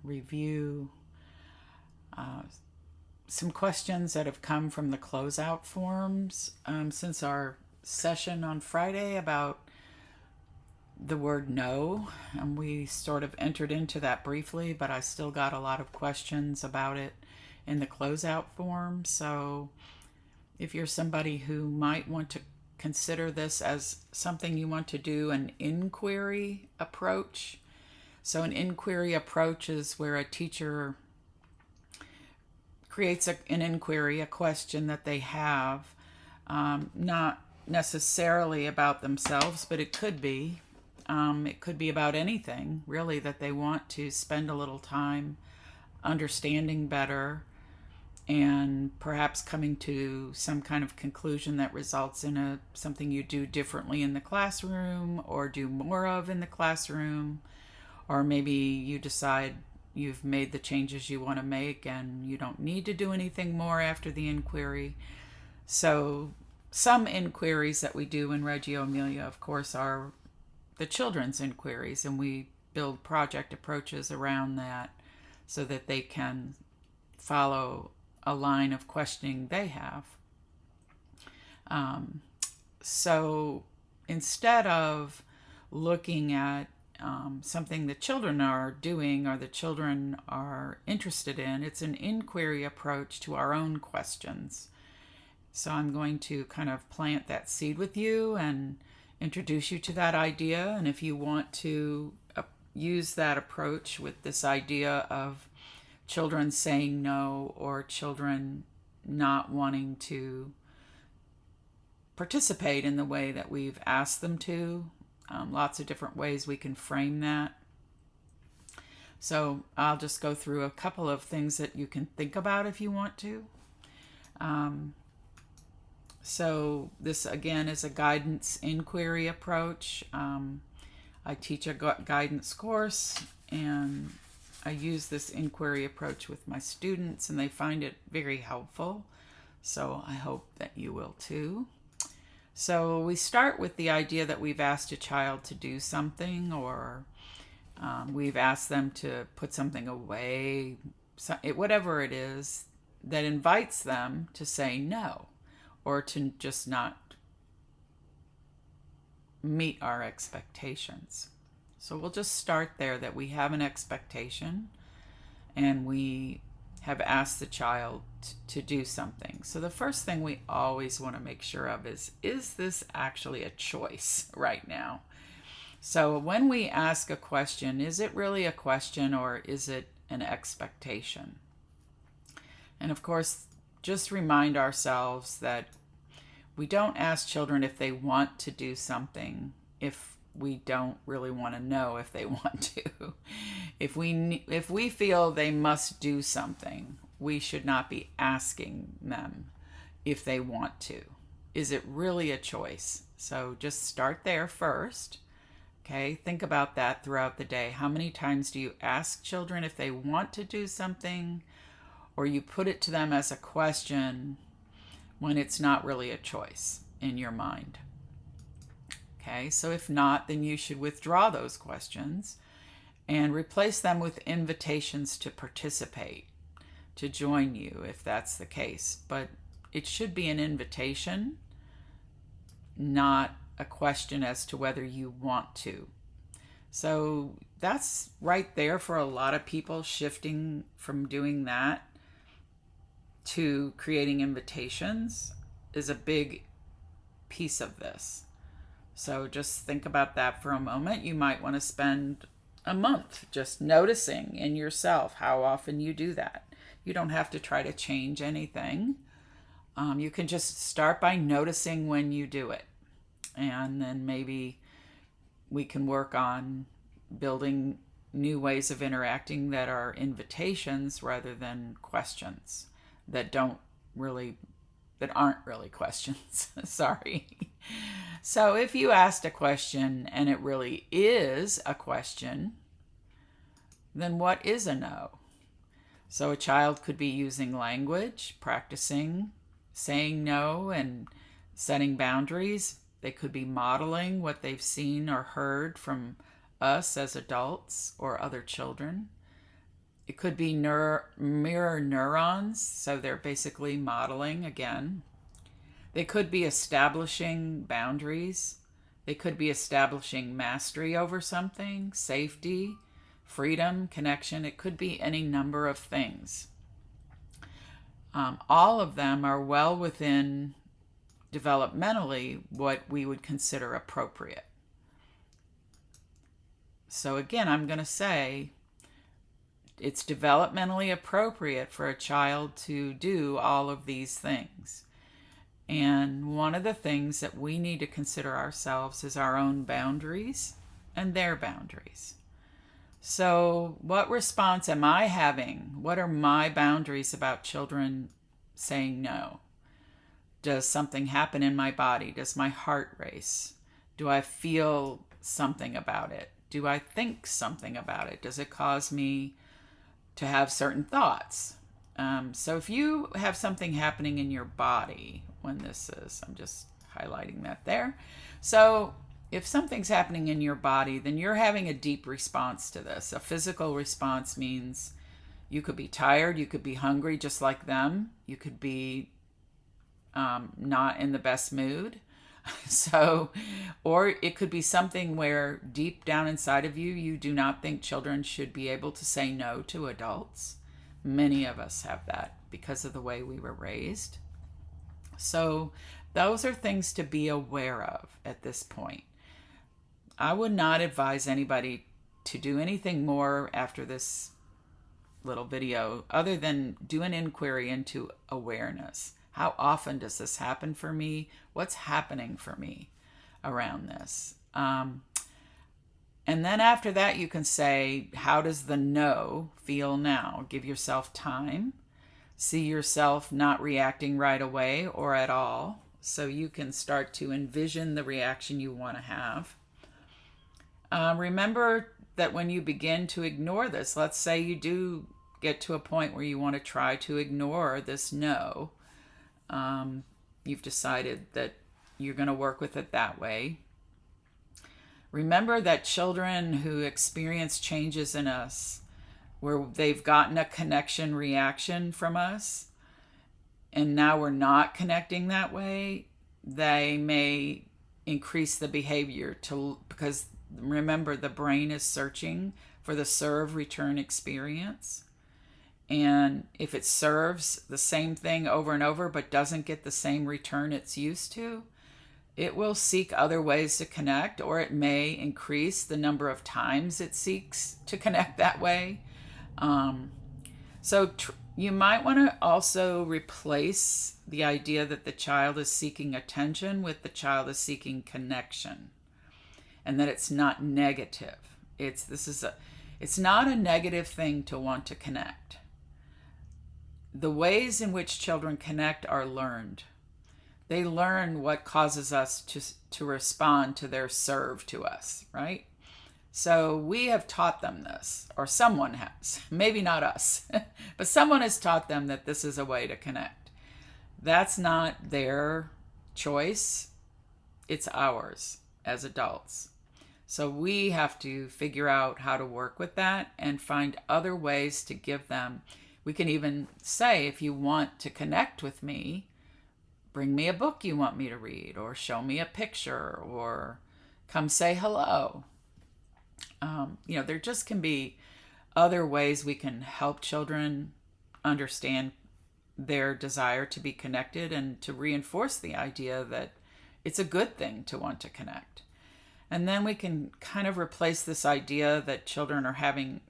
review some questions that have come from the closeout forums since our session on Friday about the word no. And we sort of entered into that briefly, but I still got a lot of questions about it in the closeout form. So if you're somebody who might want to consider this as something you want to do, an inquiry approach. So an inquiry approach is where a teacher creates an inquiry, a question that they have, not necessarily about themselves, but it could be. It could be about anything, really, that they want to spend a little time understanding better and perhaps coming to some kind of conclusion that results in something you do differently in the classroom or do more of in the classroom, or maybe you decide you've made the changes you want to make and you don't need to do anything more after the inquiry. So some inquiries that we do in Reggio Emilia, of course, are the children's inquiries, and we build project approaches around that so that they can follow a line of questioning they have. So instead of looking at something the children are doing or the children are interested in, it's an inquiry approach to our own questions. So I'm going to kind of plant that seed with you and introduce you to that idea. And if you want to use that approach with this idea of children saying no or children not wanting to participate in the way that we've asked them to, lots of different ways we can frame that. So I'll just go through a couple of things that you can think about if you want to. So this again is a guidance inquiry approach. I teach a guidance course, and I use this inquiry approach with my students, and they find it very helpful. So I hope that you will too. So we start with the idea that we've asked a child to do something, or we've asked them to put something away, whatever it is that invites them to say no, or to just not meet our expectations. So we'll just start there, that we have an expectation and we have asked the child to do something. So the first thing we always want to make sure of is this actually a choice right now? So when we ask a question, is it really a question or is it an expectation? And of course, just remind ourselves that we don't ask children if they want to do something if we don't really want to know if they want to. If we feel they must do something, we should not be asking them if they want to. Is it really a choice? So just start there first. Okay, think about that throughout the day. How many times do you ask children if they want to do something, or you put it to them as a question when it's not really a choice in your mind? Okay, so if not, then you should withdraw those questions and replace them with invitations to participate, to join you if that's the case. But it should be an invitation, not a question as to whether you want to. So that's right there for a lot of people. Shifting from doing that to creating invitations is a big piece of this. So just think about that for a moment. You might want to spend a month just noticing in yourself how often you do that. You don't have to try to change anything. You can just start by noticing when you do it. And then maybe we can work on building new ways of interacting that are invitations rather than questions that aren't really questions. Sorry. So if you asked a question and it really is a question, then what is a no? So a child could be using language, practicing saying no and setting boundaries. They could be modeling what they've seen or heard from us as adults or other children. It could be mirror neurons, so they're basically modeling again. They could be establishing boundaries. They could be establishing mastery over something, safety, freedom, connection. It could be any number of things. All of them are well within developmentally what we would consider appropriate. So again, I'm going to say it's developmentally appropriate for a child to do all of these things. And one of the things that we need to consider ourselves is our own boundaries and their boundaries. So what response am I having? What are my boundaries about children saying no? Does something happen in my body? Does my heart race? Do I feel something about it? Do I think something about it? Does it cause me to have certain thoughts? So if you have something happening in your body when this is, I'm just highlighting that there. So if something's happening in your body, then you're having a deep response to this. A physical response means you could be tired, you could be hungry just like them, you could be not in the best mood. So, or it could be something where deep down inside of you, you do not think children should be able to say no to adults. Many of us have that because of the way we were raised. So those are things to be aware of at this point. I would not advise anybody to do anything more after this little video other than do an inquiry into awareness. How often does this happen for me? What's happening for me around this? And then after that, you can say, how does the no feel now? Give yourself time. See yourself not reacting right away or at all. So you can start to envision the reaction you want to have. Remember that when you begin to ignore this, let's say you do get to a point where you want to try to ignore this no. You've decided that you're going to work with it that way. Remember that children who experience changes in us, where they've gotten a connection reaction from us, and now we're not connecting that way, they may increase the behavior because remember, the brain is searching for the serve return experience. And if it serves the same thing over and over but doesn't get the same return it's used to, it will seek other ways to connect, or it may increase the number of times it seeks to connect that way. So you might want to also replace the idea that the child is seeking attention with the child is seeking connection, and that it's not negative. It's not a negative thing to want to connect. The ways in which children connect are learned. They learn what causes us to respond to their serve to us, right? So we have taught them this, or someone has, maybe not us, but someone has taught them that this is a way to connect. That's not their choice. It's ours as adults. So we have to figure out how to work with that and find other ways to give them. We can even say, if you want to connect with me, bring me a book you want me to read, or show me a picture, or come say hello. There just can be other ways we can help children understand their desire to be connected and to reinforce the idea that it's a good thing to want to connect. And then we can kind of replace this idea that children are having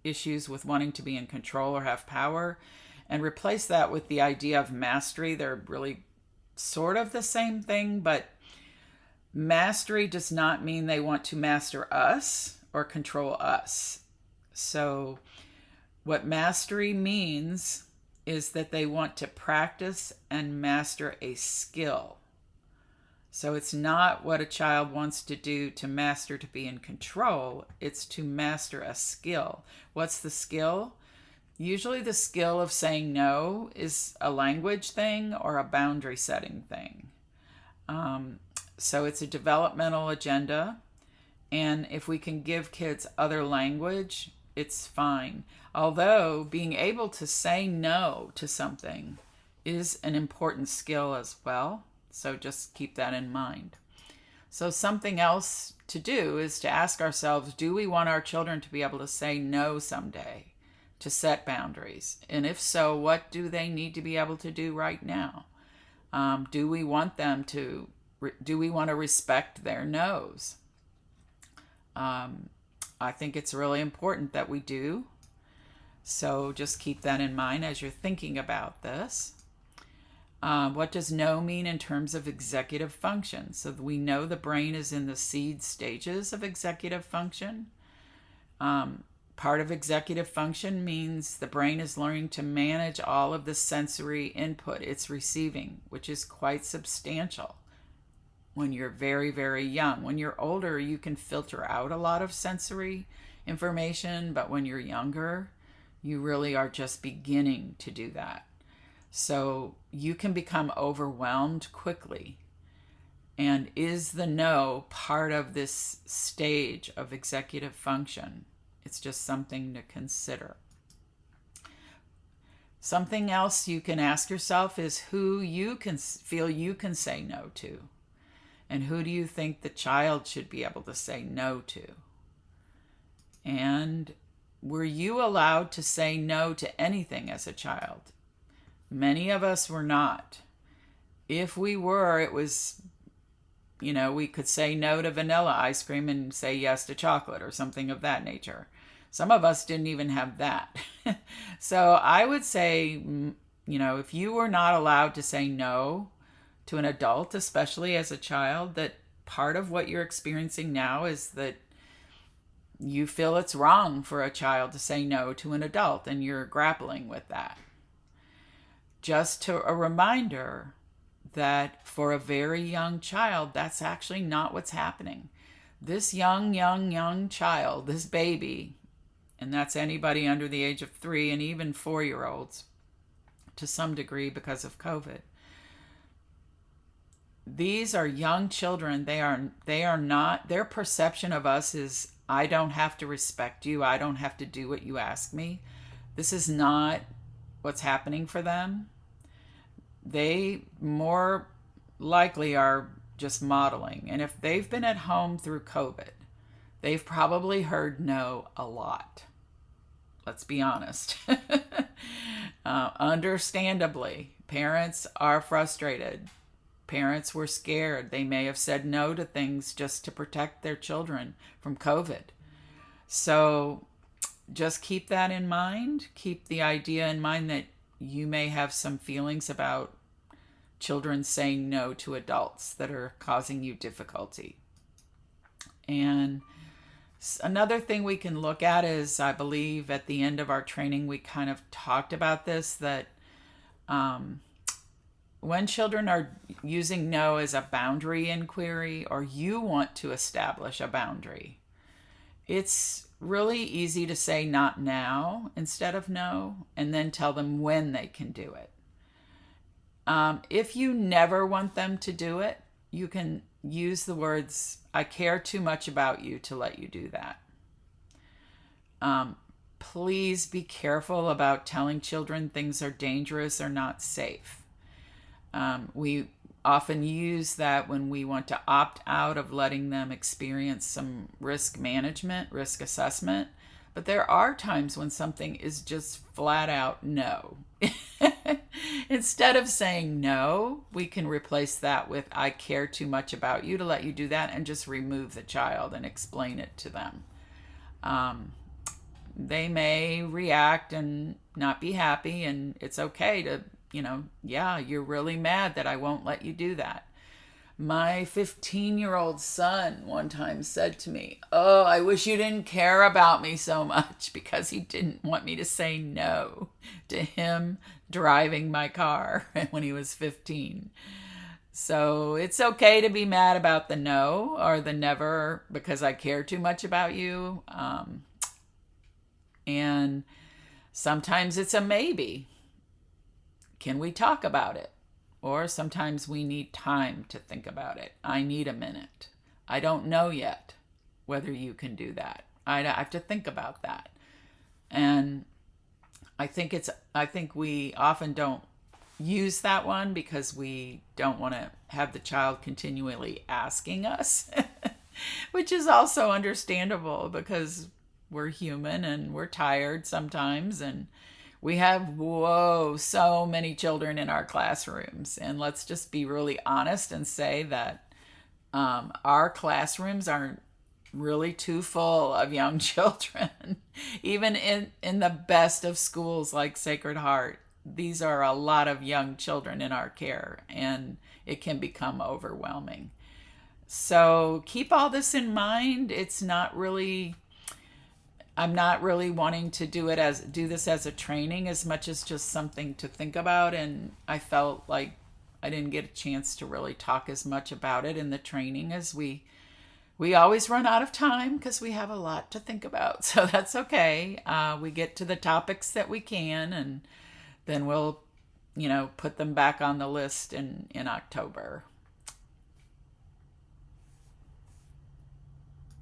issues with wanting to be in control or have power, and replace that with the idea of mastery. They're really sort of the same thing, but mastery does not mean they want to master us or control us. So what mastery means is that they want to practice and master a skill. So it's not what a child wants to do to master to be in control. It's to master a skill. What's the skill? Usually the skill of saying no is a language thing or a boundary setting thing. So it's a developmental agenda. And if we can give kids other language, it's fine. Although being able to say no to something is an important skill as well. So just keep that in mind. So something else to do is to ask ourselves, do we want our children to be able to say no someday, to set boundaries? And if so, what do they need to be able to do right now? Do we want to respect their no's? I think it's really important that we do. So just keep that in mind as you're thinking about this. What does no mean in terms of executive function? So we know the brain is in the seed stages of executive function. Part of executive function means the brain is learning to manage all of the sensory input it's receiving, which is quite substantial when you're very, very young. When you're older, you can filter out a lot of sensory information, but when you're younger, you really are just beginning to do that. So you can become overwhelmed quickly. And is the no part of this stage of executive function? It's just something to consider. Something else you can ask yourself is who you can feel you can say no to. And who do you think the child should be able to say no to? And were you allowed to say no to anything as a child? Many of us were not. If we were, it was, we could say no to vanilla ice cream and say yes to chocolate or something of that nature. Some of us didn't even have that. So I would say, if you were not allowed to say no to an adult, especially as a child, that part of what you're experiencing now is that you feel it's wrong for a child to say no to an adult, and you're grappling with that. Just a reminder that for a very young child, that's actually not what's happening. This young child, this baby, and that's anybody under the age of 3 and even 4-year-olds to some degree because of COVID. These are young children. They are not, their perception of us is, I don't have to respect you. I don't have to do what you ask me. This is not what's happening for them. They more likely are just modeling. And if they've been at home through COVID, they've probably heard no a lot. Let's be honest. Understandably, parents are frustrated. Parents were scared. They may have said no to things just to protect their children from COVID. So just keep that in mind. Keep the idea in mind that you may have some feelings about children saying no to adults that are causing you difficulty. And another thing we can look at is, I believe at the end of our training, we kind of talked about this, that when children are using no as a boundary inquiry, or you want to establish a boundary, it's really easy to say not now instead of no, and then tell them when they can do it. If you never want them to do it, you can use the words, I care too much about you to let you do that. Please be careful about telling children things are dangerous or not safe. We often use that when we want to opt out of letting them experience some risk management, risk assessment. But there are times when something is just flat out no. Instead of saying no, we can replace that with, I care too much about you to let you do that, and just remove the child and explain it to them. They may react and not be happy, and it's okay to, yeah, you're really mad that I won't let you do that. My 15-year-old son one time said to me, oh, I wish you didn't care about me so much, because he didn't want me to say no to him driving my car when he was 15. So it's okay to be mad about the no or the never because I care too much about you. And sometimes it's a maybe. Can we talk about it? Or sometimes we need time to think about it. I need a minute. I don't know yet whether you can do that. I have to think about that. And I think we often don't use that one because we don't want to have the child continually asking us, which is also understandable because we're human and we're tired sometimes, and we have, whoa, so many children in our classrooms. And let's just be really honest and say that our classrooms aren't really too full of young children. Even in the best of schools like Sacred Heart, these are a lot of young children in our care, and it can become overwhelming. So keep all this in mind. It's not really, I'm not really wanting to do this as a training as much as just something to think about. And I felt like I didn't get a chance to really talk as much about it in the training, as we always run out of time because we have a lot to think about. So that's okay. We get to the topics that we can, and then we'll, put them back on the list in October.